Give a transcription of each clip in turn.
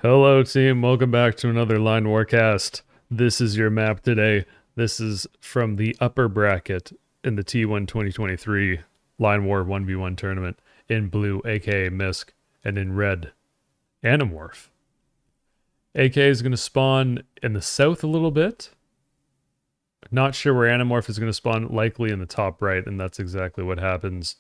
Hello, team. Welcome back to another Line Warcast. This is your map today. This is from the upper bracket in the T1 2023 Line War 1v1 tournament in blue, aka Misk, and in red, Animorph. AK is going to spawn in the south a little bit. Not sure where Animorph is going to spawn, likely in the top right, and that's exactly what happens.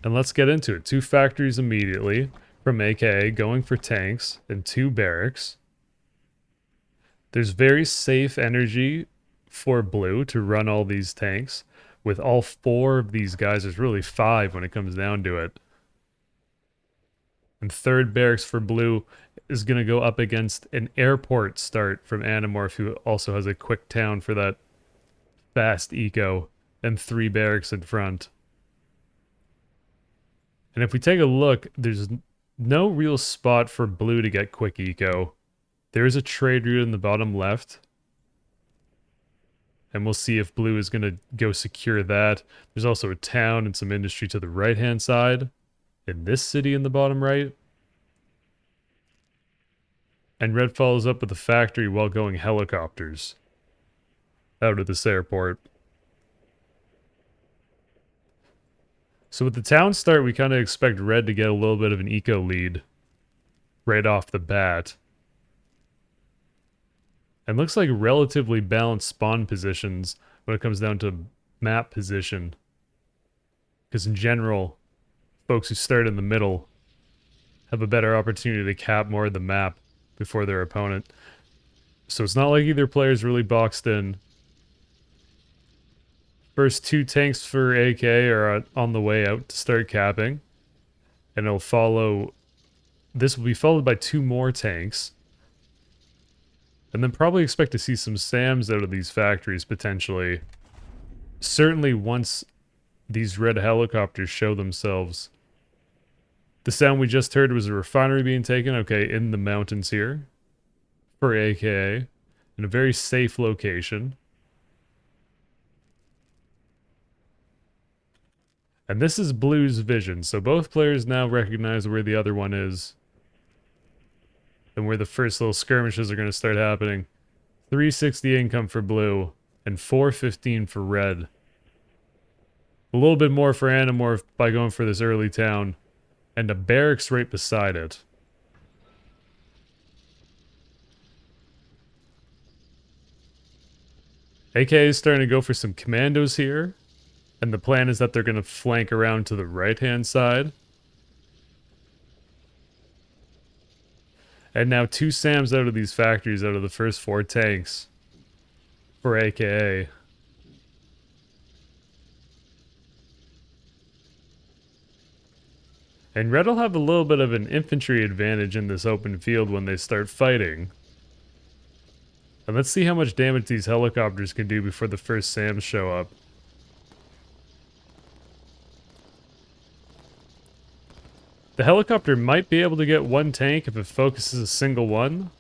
And let's get into it. 2 factories immediately from AK, going for tanks, and 2 barracks. There's very safe energy for blue to run all these tanks. With all 4 of these guys, there's really 5 when it comes down to it. And 3rd barracks for blue is going to go up against an airport start from Animorph, who also has a quick town for that fast eco, and 3 barracks in front. And if we take a look, there's no real spot for blue to get quick eco. There is a trade route in the bottom left. And we'll see if blue is going to go secure that. There's also a town and some industry to the right-hand side. In this city in the bottom right. And red follows up with a factory while going helicopters out of this airport. So with the town start, we kind of expect red to get a little bit of an eco lead right off the bat. And looks like relatively balanced spawn positions when it comes down to map position. Because in general, folks who start in the middle have a better opportunity to cap more of the map before their opponent. So it's not like either player is really boxed in. First 2 tanks for AK are on the way out to start capping. And it'll follow... This will be followed by 2 more tanks. And then probably expect to see some SAMs out of these factories, potentially. Certainly once these red helicopters show themselves. The sound we just heard was a refinery being taken, okay, in the mountains here. For AKA. In a very safe location. And this is blue's vision, so both players now recognize where the other one is. And where the first little skirmishes are going to start happening. 360 income for blue, and 415 for red. A little bit more for Animorph by going for this early town. And a barracks right beside it. AK is starting to go for some commandos here. And the plan is that they're going to flank around to the right-hand side. And now 2 SAMs out of these factories out of the first 4 tanks. For AKA. And red will have a little bit of an infantry advantage in this open field when they start fighting. And let's see how much damage these helicopters can do before the first SAMs show up. The helicopter might be able to get 1 tank if it focuses a single one.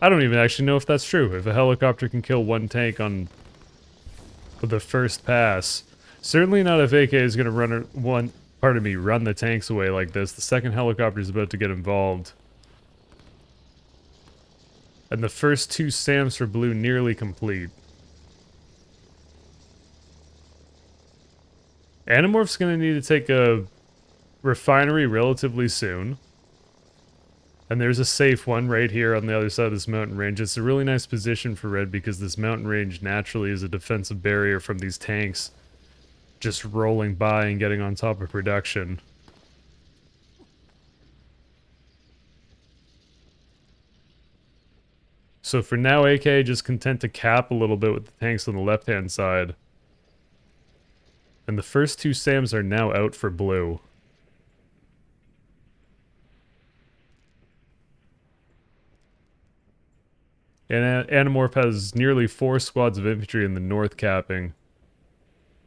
I don't even actually know if that's true. If a helicopter can kill 1 tank on the first pass. Certainly not if AK is going to run the tanks away like this. The second helicopter is about to get involved. And the first 2 SAMs for blue nearly complete. Animorph's going to need to take a refinery relatively soon. And there's a safe one right here on the other side of this mountain range. It's a really nice position for red because this mountain range naturally is a defensive barrier from these tanks just rolling by and getting on top of production. So for now, AK just content to cap a little bit with the tanks on the left-hand side. And the first 2 SAMs are now out for blue. And Animorph has nearly 4 squads of infantry in the north capping.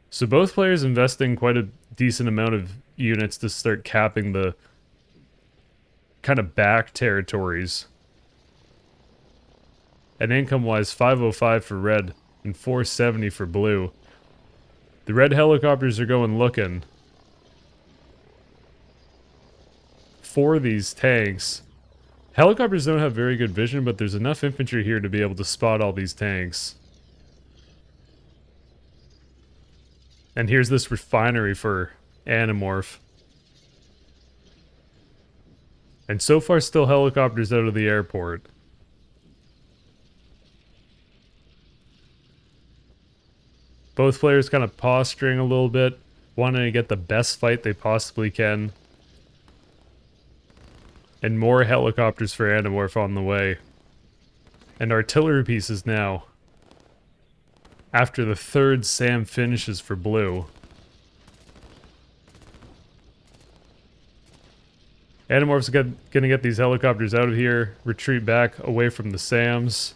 So both players investing quite a decent amount of units to start capping the kind of back territories. And income-wise, 505 for red and 470 for blue. The red helicopters are going looking. for these tanks. Helicopters don't have very good vision, but there's enough infantry here to be able to spot all these tanks. And here's this refinery for Animorph. And so far, still helicopters out of the airport. Both players kind of posturing a little bit, wanting to get the best fight they possibly can. And more helicopters for Animorph on the way. And artillery pieces now. After the third SAM finishes for blue. Animorph's gonna get these helicopters out of here, retreat back away from the SAMs.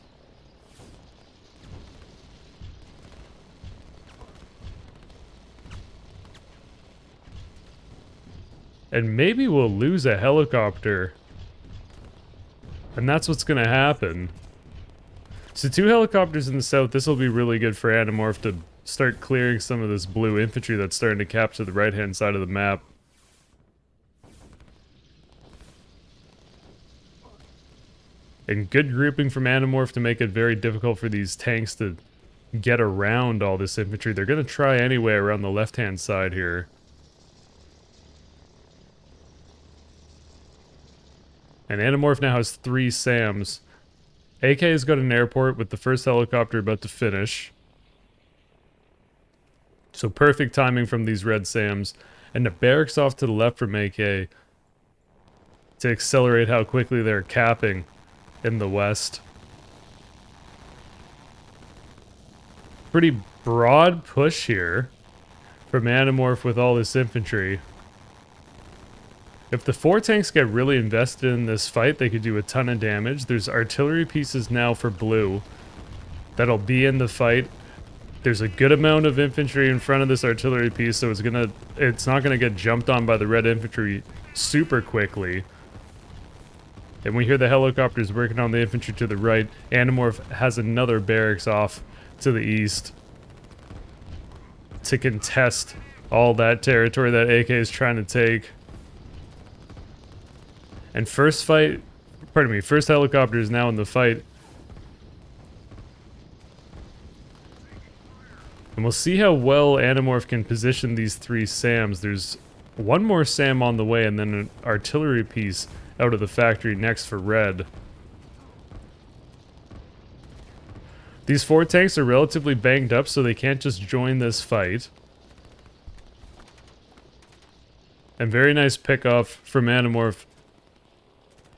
And maybe we'll lose a helicopter. And that's what's gonna happen. So 2 helicopters in the south, this will be really good for Animorph to start clearing some of this blue infantry that's starting to capture the right-hand side of the map. And good grouping from Animorph to make it very difficult for these tanks to get around all this infantry. They're going to try anyway around the left-hand side here. And Animorph now has 3 SAMs. AK has got an airport with the first helicopter about to finish. So perfect timing from these red SAMs. And the barracks off to the left from AK to accelerate how quickly they're capping in the west. Pretty broad push here from Animorph with all this infantry. If the 4 tanks get really invested in this fight, they could do a ton of damage. There's artillery pieces now for blue that'll be in the fight. There's a good amount of infantry in front of this artillery piece, so it's not gonna get jumped on by the red infantry super quickly. And we hear the helicopters working on the infantry to the right. Animorph has another barracks off to the east to contest all that territory that AK is trying to take. And first helicopter is now in the fight. And we'll see how well Animorph can position these 3 SAMs. There's one more SAM on the way and then an artillery piece out of the factory next for red. These 4 tanks are relatively banged up, so they can't just join this fight. And very nice pickoff from Animorph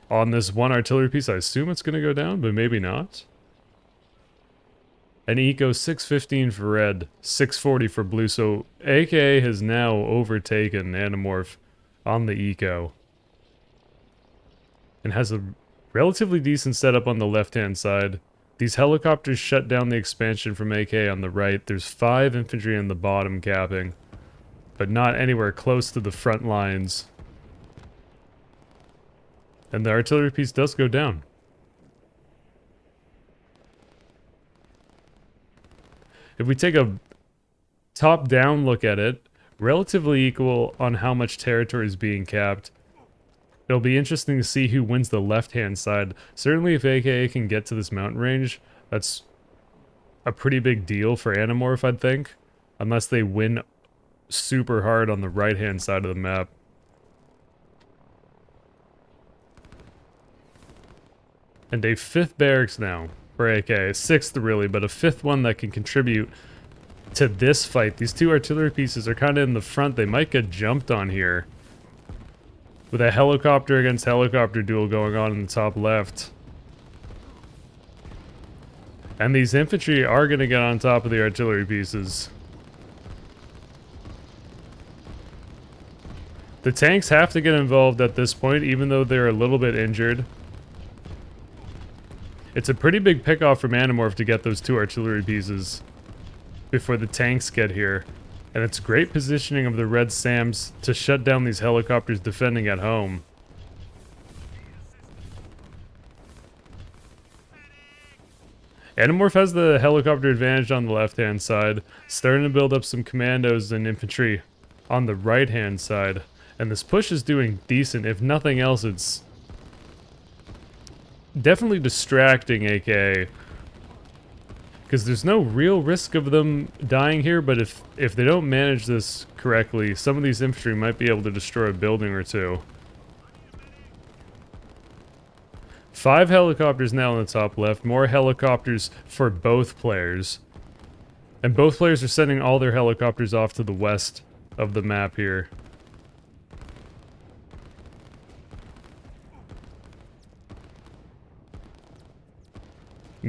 on this one artillery piece. I assume it's going to go down, but maybe not. An eco 615 for red, 640 for blue. So AK has now overtaken Animorph on the eco. And has a relatively decent setup on the left-hand side. These helicopters shut down the expansion from AK on the right. There's 5 infantry in the bottom capping, but not anywhere close to the front lines. And the artillery piece does go down. If we take a top-down look at it, relatively equal on how much territory is being capped. It'll be interesting to see who wins the left-hand side. Certainly if AKA can get to this mountain range, that's a pretty big deal for Animorph, I'd think. Unless they win super hard on the right-hand side of the map. And a 5th barracks now for AK. A 6th really, but a 5th one that can contribute to this fight. These 2 artillery pieces are kind of in the front. They might get jumped on here. With a helicopter against helicopter duel going on in the top left. And these infantry are going to get on top of the artillery pieces. The tanks have to get involved at this point, even though they're a little bit injured. It's a pretty big pickoff from Animorph to get those 2 artillery pieces before the tanks get here. And it's great positioning of the red SAMs to shut down these helicopters defending at home. Animorph has the helicopter advantage on the left-hand side, starting to build up some commandos and infantry on the right-hand side. And this push is doing decent. If nothing else, it's definitely distracting AK. Because there's no real risk of them dying here, but if they don't manage this correctly, some of these infantry might be able to destroy a building or two. 5 helicopters now on the top left, more helicopters for both players. And both players are sending all their helicopters off to the west of the map here.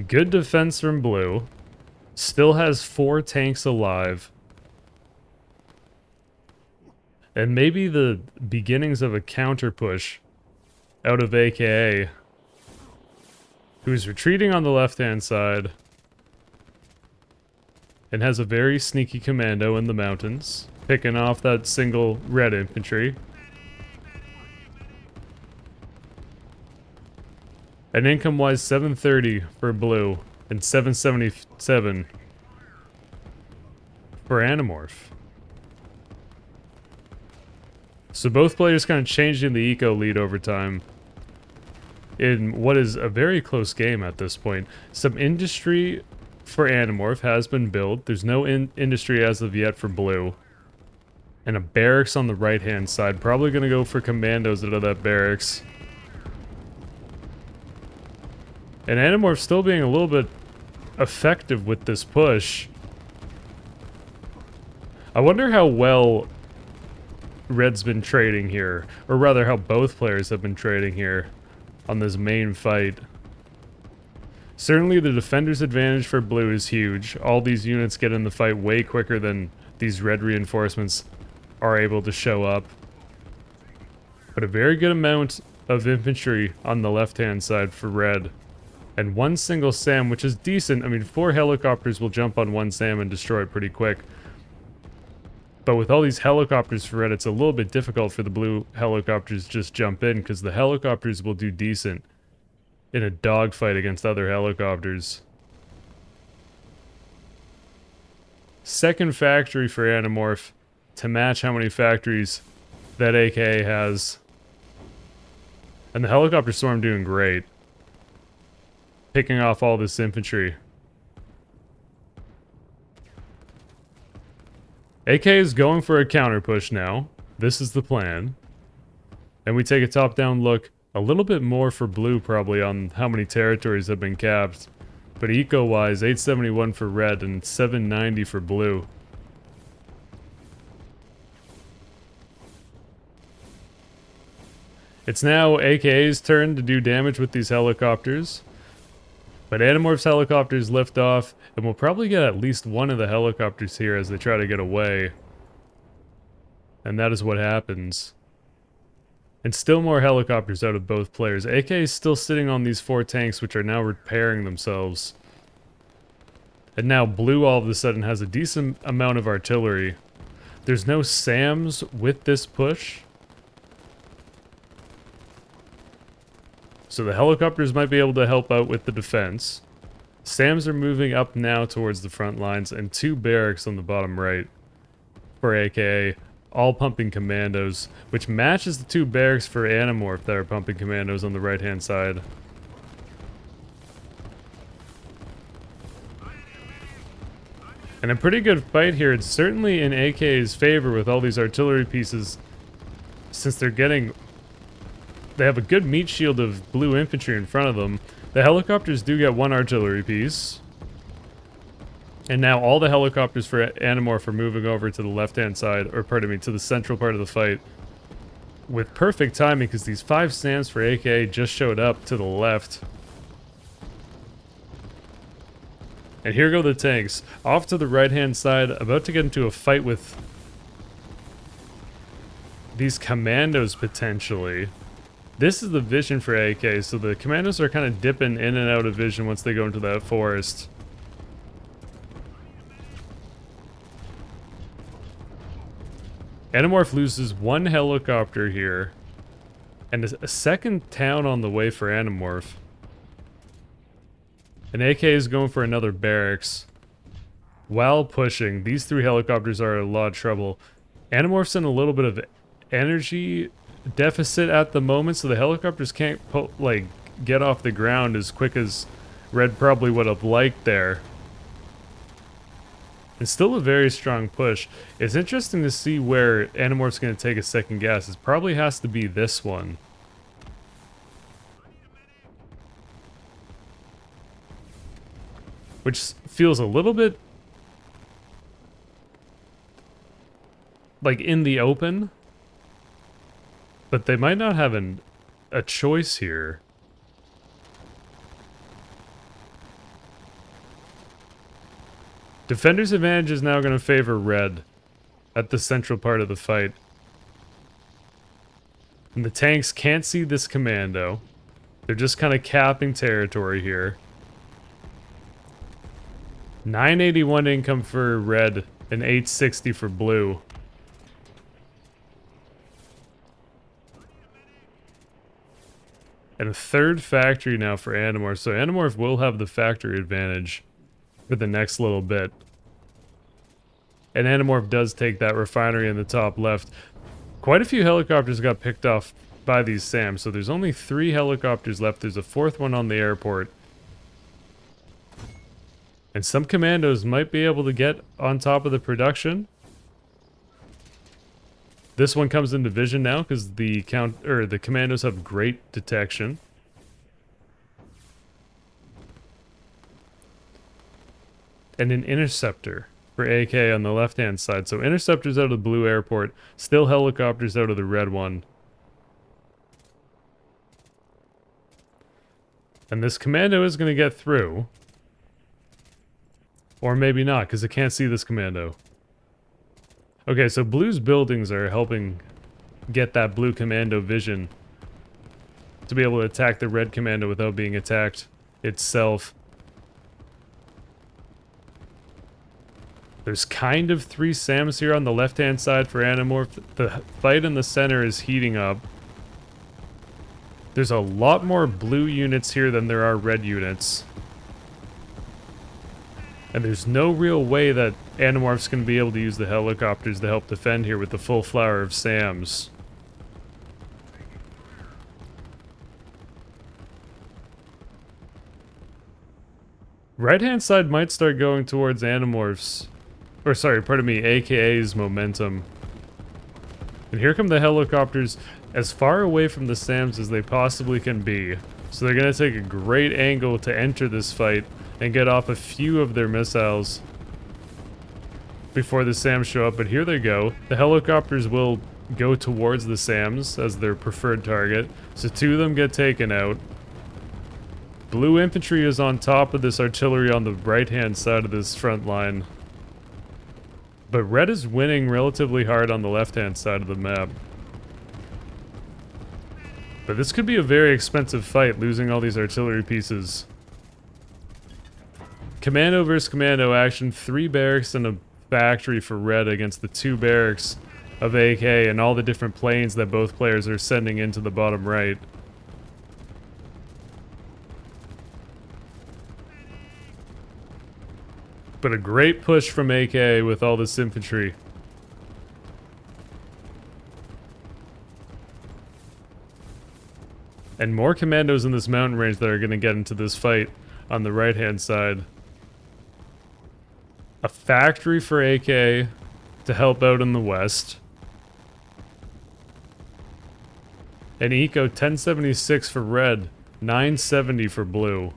Good defense from blue. Still has 4 tanks alive. And maybe the beginnings of a counter push out of AKA, who's retreating on the left-hand side and has a very sneaky commando in the mountains, picking off that single red infantry. And income-wise, 730 for blue and 777 for Animorph. So both players kind of changing the eco lead over time in what is a very close game at this point. Some industry for Animorph has been built. There's no industry as of yet for blue. And a barracks on the right-hand side. Probably going to go for commandos out of that barracks. And Animorph still being a little bit effective with this push. I wonder how well Red's been trading here. Or rather, how both players have been trading here on this main fight. Certainly the defender's advantage for blue is huge. All these units get in the fight way quicker than these red reinforcements are able to show up. But a very good amount of infantry on the left-hand side for red. And 1 single SAM, which is decent. I mean, 4 helicopters will jump on 1 SAM and destroy it pretty quick. But with all these helicopters for red, it's a little bit difficult for the blue helicopters to just jump in, because the helicopters will do decent in a dogfight against other helicopters. Second factory for Animorph to match how many factories that AK has. And the helicopter swarm doing great. Picking off all this infantry. AK is going for a counter push now. This is the plan. And we take a top-down look. A little bit more for blue probably on how many territories have been capped. But eco-wise, 871 for red and 790 for blue. It's now AK's turn to do damage with these helicopters. But Animorph's helicopters lift off, and we'll probably get at least one of the helicopters here as they try to get away. And that is what happens. And still more helicopters out of both players. AK is still sitting on these 4 tanks, which are now repairing themselves. And now blue all of a sudden has a decent amount of artillery. There's no SAMs with this push. So the helicopters might be able to help out with the defense. SAMs are moving up now towards the front lines, and 2 barracks on the bottom right for AKA, all pumping commandos, which matches the 2 barracks for Animorph that are pumping commandos on the right-hand side. And a pretty good fight here. It's certainly in AK's favor with all these artillery pieces, since they're getting... They have a good meat shield of blue infantry in front of them. The helicopters do get 1 artillery piece. And now all the helicopters for Animorph are moving over to the left-hand side, or pardon me, to the central part of the fight. With perfect timing, because these 5 SAMs for AK just showed up to the left. And here go the tanks. Off to the right-hand side, about to get into a fight with these commandos, potentially. This is the vision for AK, so the commandos are kind of dipping in and out of vision once they go into that forest. Animorph loses 1 helicopter here, and a second town on the way for Animorph. And AK is going for another barracks. While pushing, these 3 helicopters are in a lot of trouble. Animorph's in a little bit of energy deficit at the moment, so the helicopters can't like get off the ground as quick as Red probably would have liked there. It's still a very strong push. It's interesting to see where Animorph's going to take a second gas. It probably has to be this one. Which feels a little bit like in the open. But they might not have a choice here. Defender's advantage is now going to favor Red at the central part of the fight. And the tanks can't see this commando. They're just kind of capping territory here. 981 income for Red and 860 for Blue. And a third factory now for Animorph. So Animorph will have the factory advantage for the next little bit. And Animorph does take that refinery in the top left. Quite a few helicopters got picked off by these SAMs, so there's only 3 helicopters left. There's a 4th one on the airport. And some commandos might be able to get on top of the production. This one comes into vision now because the commandos have great detection. And an interceptor for AK on the left-hand side. So interceptors out of the blue airport, still helicopters out of the red one. And this commando is going to get through. Or maybe not, because it can't see this commando. Okay, so blue's buildings are helping get that blue commando vision to be able to attack the red commando without being attacked itself. There's kind of 3 SAMs here on the left-hand side for Animorph. The fight in the center is heating up. There's a lot more blue units here than there are red units. And there's no real way that Animorph's going to be able to use the helicopters to help defend here with the full flower of SAMs. Right-hand side might start going towards Animorph's. Or sorry, pardon me, AKA's momentum. And here come the helicopters as far away from the SAMs as they possibly can be. So they're going to take a great angle to enter this fight and get off a few of their missiles before the SAMs show up. But here they go. The helicopters will go towards the SAMs as their preferred target. So 2 of them get taken out. Blue infantry is on top of this artillery on the right-hand side of this front line. But red is winning relatively hard on the left-hand side of the map. But this could be a very expensive fight, losing all these artillery pieces. Commando versus commando action, 3 barracks and a factory for red against the 2 barracks of AK and all the different planes that both players are sending into the bottom right. But a great push from AK with all this infantry. And more commandos in this mountain range that are going to get into this fight on the right-hand side. A factory for AK to help out in the west. An Eco 1076 for red, 970 for blue.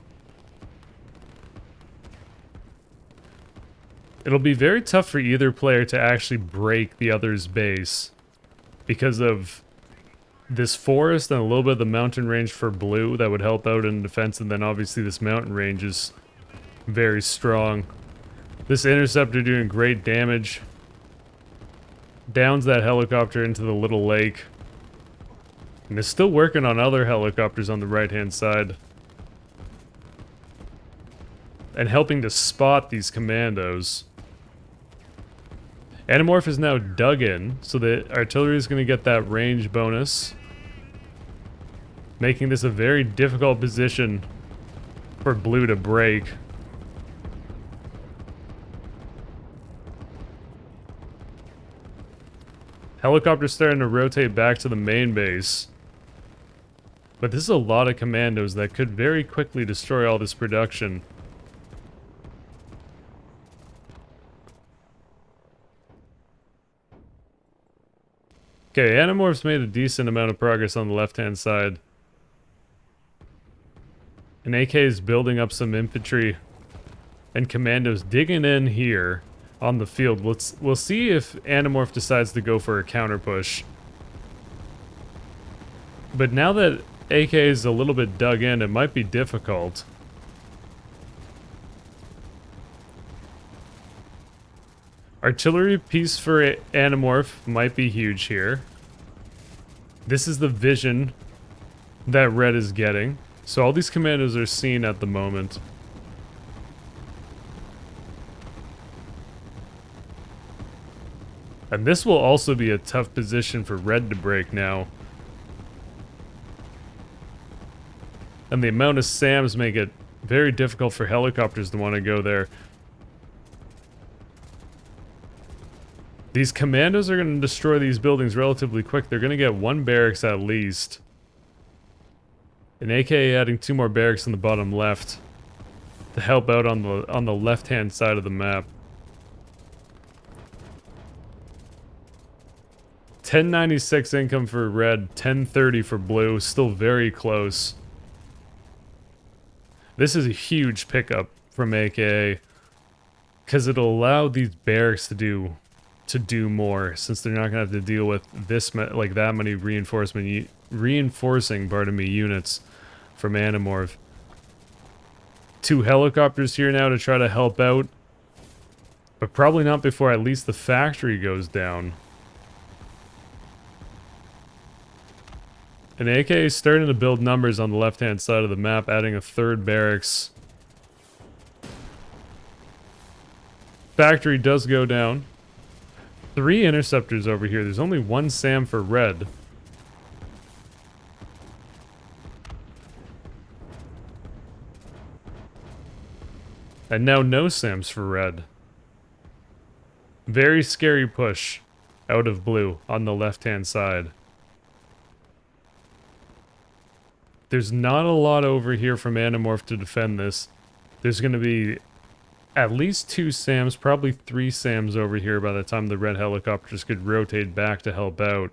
It'll be very tough for either player to actually break the other's base because of this forest and a little bit of the mountain range for blue that would help out in defense, and then obviously this mountain range is very strong. This interceptor doing great damage. Downs that helicopter into the little lake. And is still working on other helicopters on the right-hand side. And helping to spot these commandos. Animorph is now dug in, so the artillery is going to get that range bonus. Making this a very difficult position for blue to break. Helicopters starting to rotate back to the main base. But this is a lot of commandos that could very quickly destroy all this production. Okay, Animorphs made a decent amount of progress on the left-hand side. And AK is building up some infantry and commandos digging in here on the field. We'll see if Animorph decides to go for a counter push. But now that AK is a little bit dug in, it might be difficult. Artillery piece for Animorph might be huge here. This is the vision that Red is getting. So all these commandos are seen at the moment. And this will also be a tough position for Red to break now. And the amount of SAMs make it very difficult for helicopters to want to go there. These commandos are going to destroy these buildings relatively quick. They're going to get one barracks at least. And AK adding 2 more barracks in the bottom left to help out on the left-hand side of the map. 1096 income for Red, 1030 for Blue, still very close. This is a huge pickup from AK because it'll allow these barracks to do more, since they're not gonna have to deal with this like that many reinforcing units from Animorph. 2 helicopters here now to try to help out, but probably not before at least the factory goes down. And AK is starting to build numbers on the left-hand side of the map, adding a 3rd barracks. Factory does go down. 3 interceptors over here. There's only 1 SAM for Red. And now no SAMs for Red. Very scary push out of Blue on the left-hand side. There's not a lot over here from Animorph to defend this. There's going to be at least 2 SAMs, probably 3 SAMs over here by the time the Red helicopters could rotate back to help out.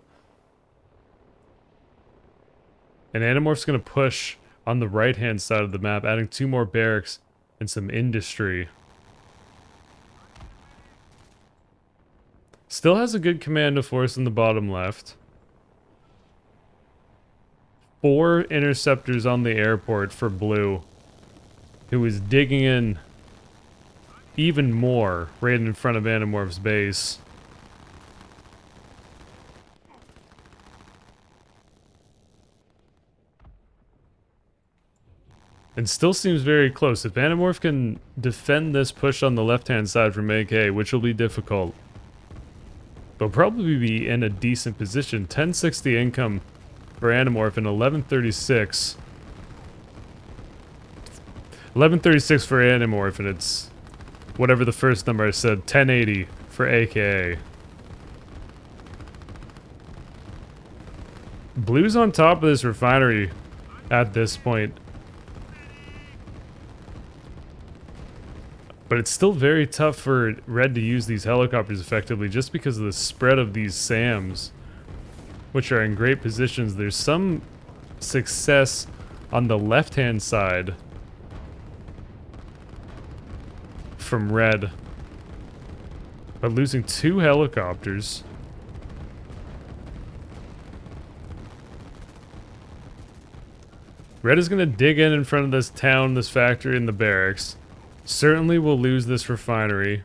And Animorph's going to push on the right-hand side of the map, adding 2 more barracks and some industry. Still has a good commando force in the bottom left. 4 interceptors on the airport for Blue, who is digging in even more right in front of Animorph's base. And still seems very close. If Animorph can defend this push on the left-hand side from AK, which will be difficult, they'll probably be in a decent position. 1060 income for Animorph and 1136. 1136 for Animorph, and it's whatever the first number I said, 1080 for AKA. Blue's on top of this refinery at this point. But it's still very tough for Red to use these helicopters effectively just because of the spread of these SAMs, which are in great positions. There's some success on the left-hand side from Red, but losing 2 helicopters. Red is going to dig in front of this town, this factory, and the barracks. Certainly will lose this refinery.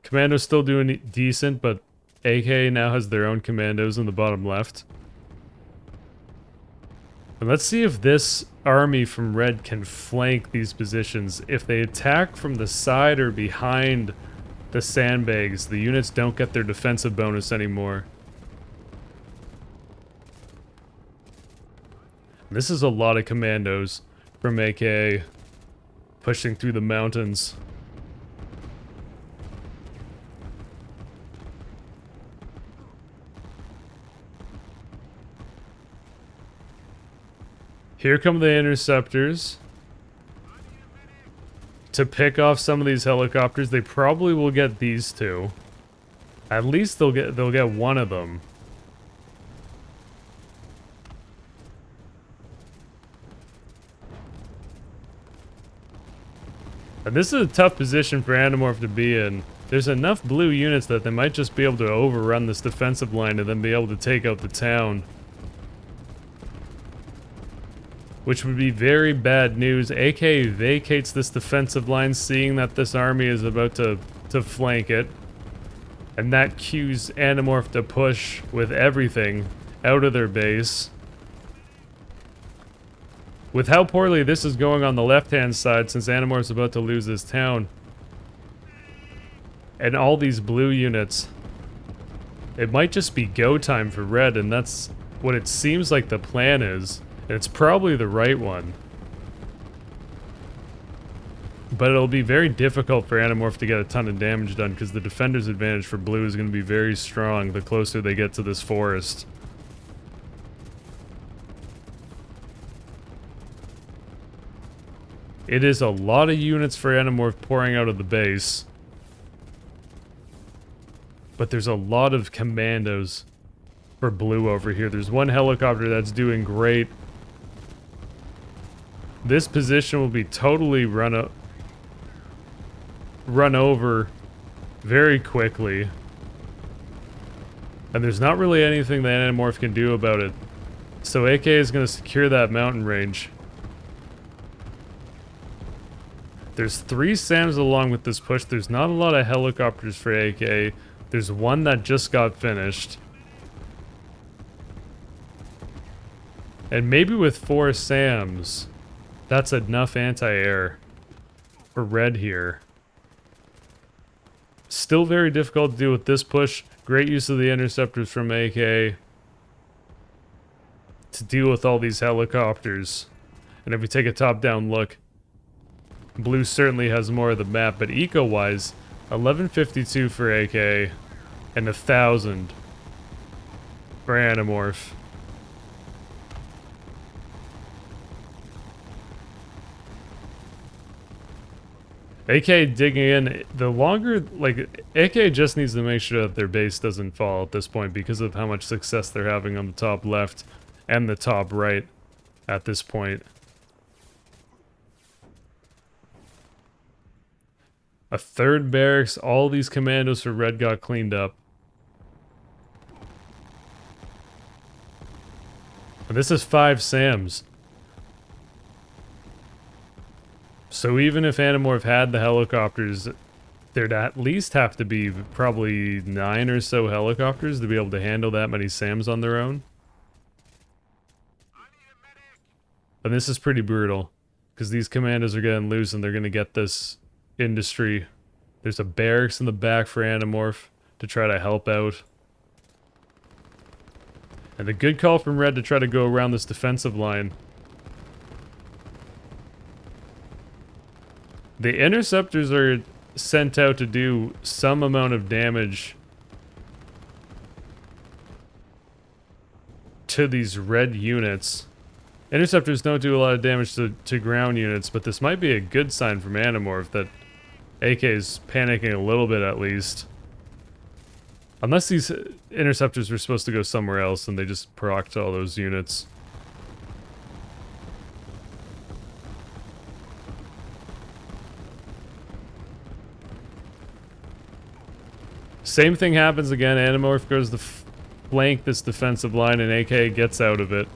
Commando's still doing decent, but AK now has their own commandos in the bottom left. And let's see if this army from Red can flank these positions. If they attack from the side or behind the sandbags, the units don't get their defensive bonus anymore. This is a lot of commandos from AK pushing through the mountains. Here come the interceptors to pick off some of these helicopters. They probably will get these two. At least they'll get one of them. And this is a tough position for Animorph to be in. There's enough blue units that they might just be able to overrun this defensive line and then be able to take out the town. Which would be very bad news. AK vacates this defensive line, seeing that this army is about to flank it. And that cues Animorph to push with everything out of their base. With how poorly this is going on the left-hand side, since Animorph's about to lose this town, and all these blue units, it might just be go time for red, and that's what it seems like the plan is. And it's probably the right one. But it'll be very difficult for Animorph to get a ton of damage done, because the defender's advantage for blue is going to be very strong the closer they get to this forest. It is a lot of units for Animorph pouring out of the base. But there's a lot of commandos for blue over here. There's one helicopter that's doing great. This position will be totally run over very quickly. And there's not really anything that Animorph can do about it. So AK is going to secure that mountain range. There's 3 SAMs along with this push. There's not a lot of helicopters for AK. There's one that just got finished. And maybe with 4 SAMs, that's enough anti-air for red here. Still very difficult to do with this push. Great use of the interceptors from AK to deal with all these helicopters. And if we take a top-down look, blue certainly has more of the map, but eco-wise, 1152 for AK and 1000 for Animorph. AK digging in, the longer, like, AK just needs to make sure that their base doesn't fall at this point because of how much success they're having on the top left and the top right at this point. A third barracks, all these commandos for red got cleaned up. And this is 5 SAMs. So even if Animorph had the helicopters, there'd at least have to be probably 9 or so helicopters to be able to handle that many SAMs on their own. And this is pretty brutal, because these commandos are getting loose and they're going to get this industry. There's a barracks in the back for Animorph to try to help out. And a good call from red to try to go around this defensive line. The interceptors are sent out to do some amount of damage to these red units. Interceptors don't do a lot of damage to ground units, but this might be a good sign from Animorph that AK is panicking a little bit at least. Unless these interceptors were supposed to go somewhere else and they just procced all those units. Same thing happens again. Animorph goes to flank this defensive line and AK gets out of it.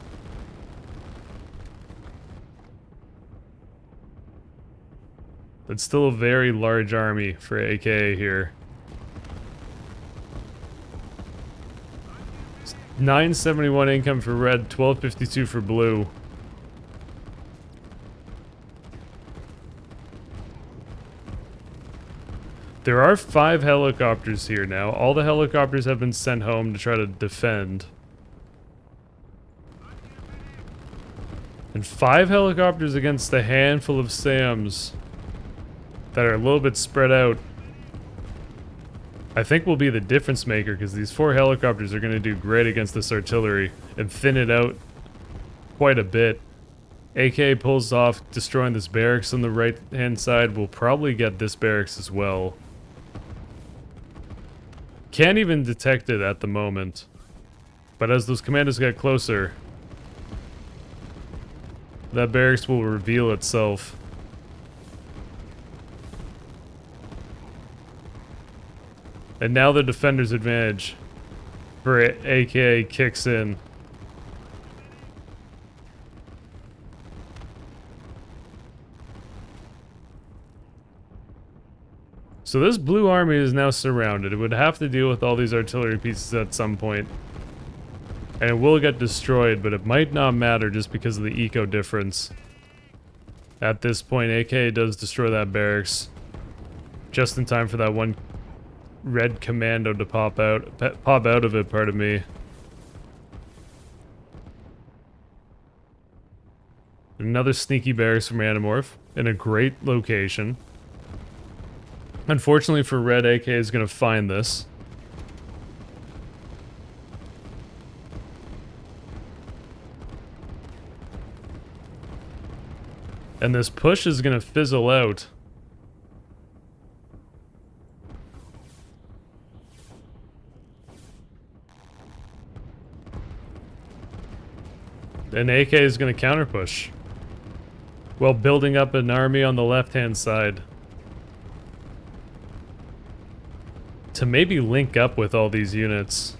It's still a very large army for AK here. 971 income for red, 1252 for blue. There are 5 helicopters here now. All the helicopters have been sent home to try to defend. And 5 helicopters against a handful of SAMs that are a little bit spread out, I think will be the difference maker, because these 4 helicopters are going to do great against this artillery and thin it out quite a bit. AK pulls off destroying this barracks on the right-hand side. We'll probably get this barracks as well. Can't even detect it at the moment. But as those commandos get closer, that barracks will reveal itself. And now the defender's advantage for AK kicks in. So this blue army is now surrounded. It would have to deal with all these artillery pieces at some point. And it will get destroyed, but it might not matter just because of the eco difference. At this point, AK does destroy that barracks. Just in time for that one red commando to pop out of it, pardon me. Another sneaky barracks from Animorph in a great location. Unfortunately for red, AK is going to find this. And this push is going to fizzle out. And AK is going to counter push while building up an army on the left-hand side to maybe link up with all these units.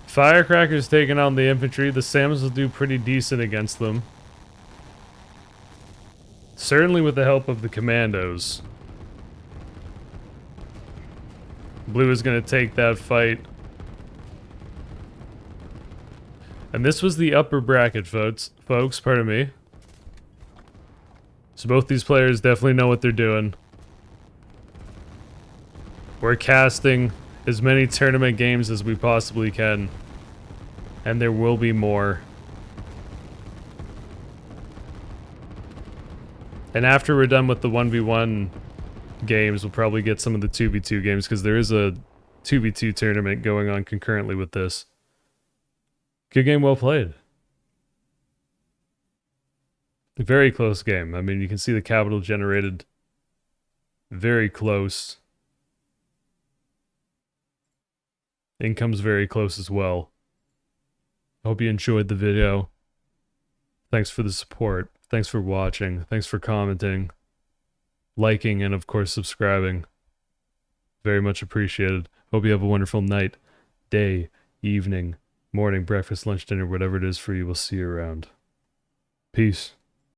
Firecrackers taking on the infantry. The SAMs will do pretty decent against them. Certainly with the help of the commandos. Blue is going to take that fight. And this was the upper bracket, folks, pardon me. So both these players definitely know what they're doing. We're casting as many tournament games as we possibly can. And there will be more. And after we're done with the 1v1 games, we'll probably get some of the 2v2 games, because there is a 2v2 tournament going on concurrently with this. Good game, well played. A very close game. I mean, you can see the capital generated very close. Income's very close as well. I hope you enjoyed the video. Thanks for the support. Thanks for watching. Thanks for commenting, liking, and of course subscribing. Very much appreciated. Hope you have a wonderful night, day, evening, morning, breakfast, lunch, dinner, whatever it is for you. We'll see you around. Peace.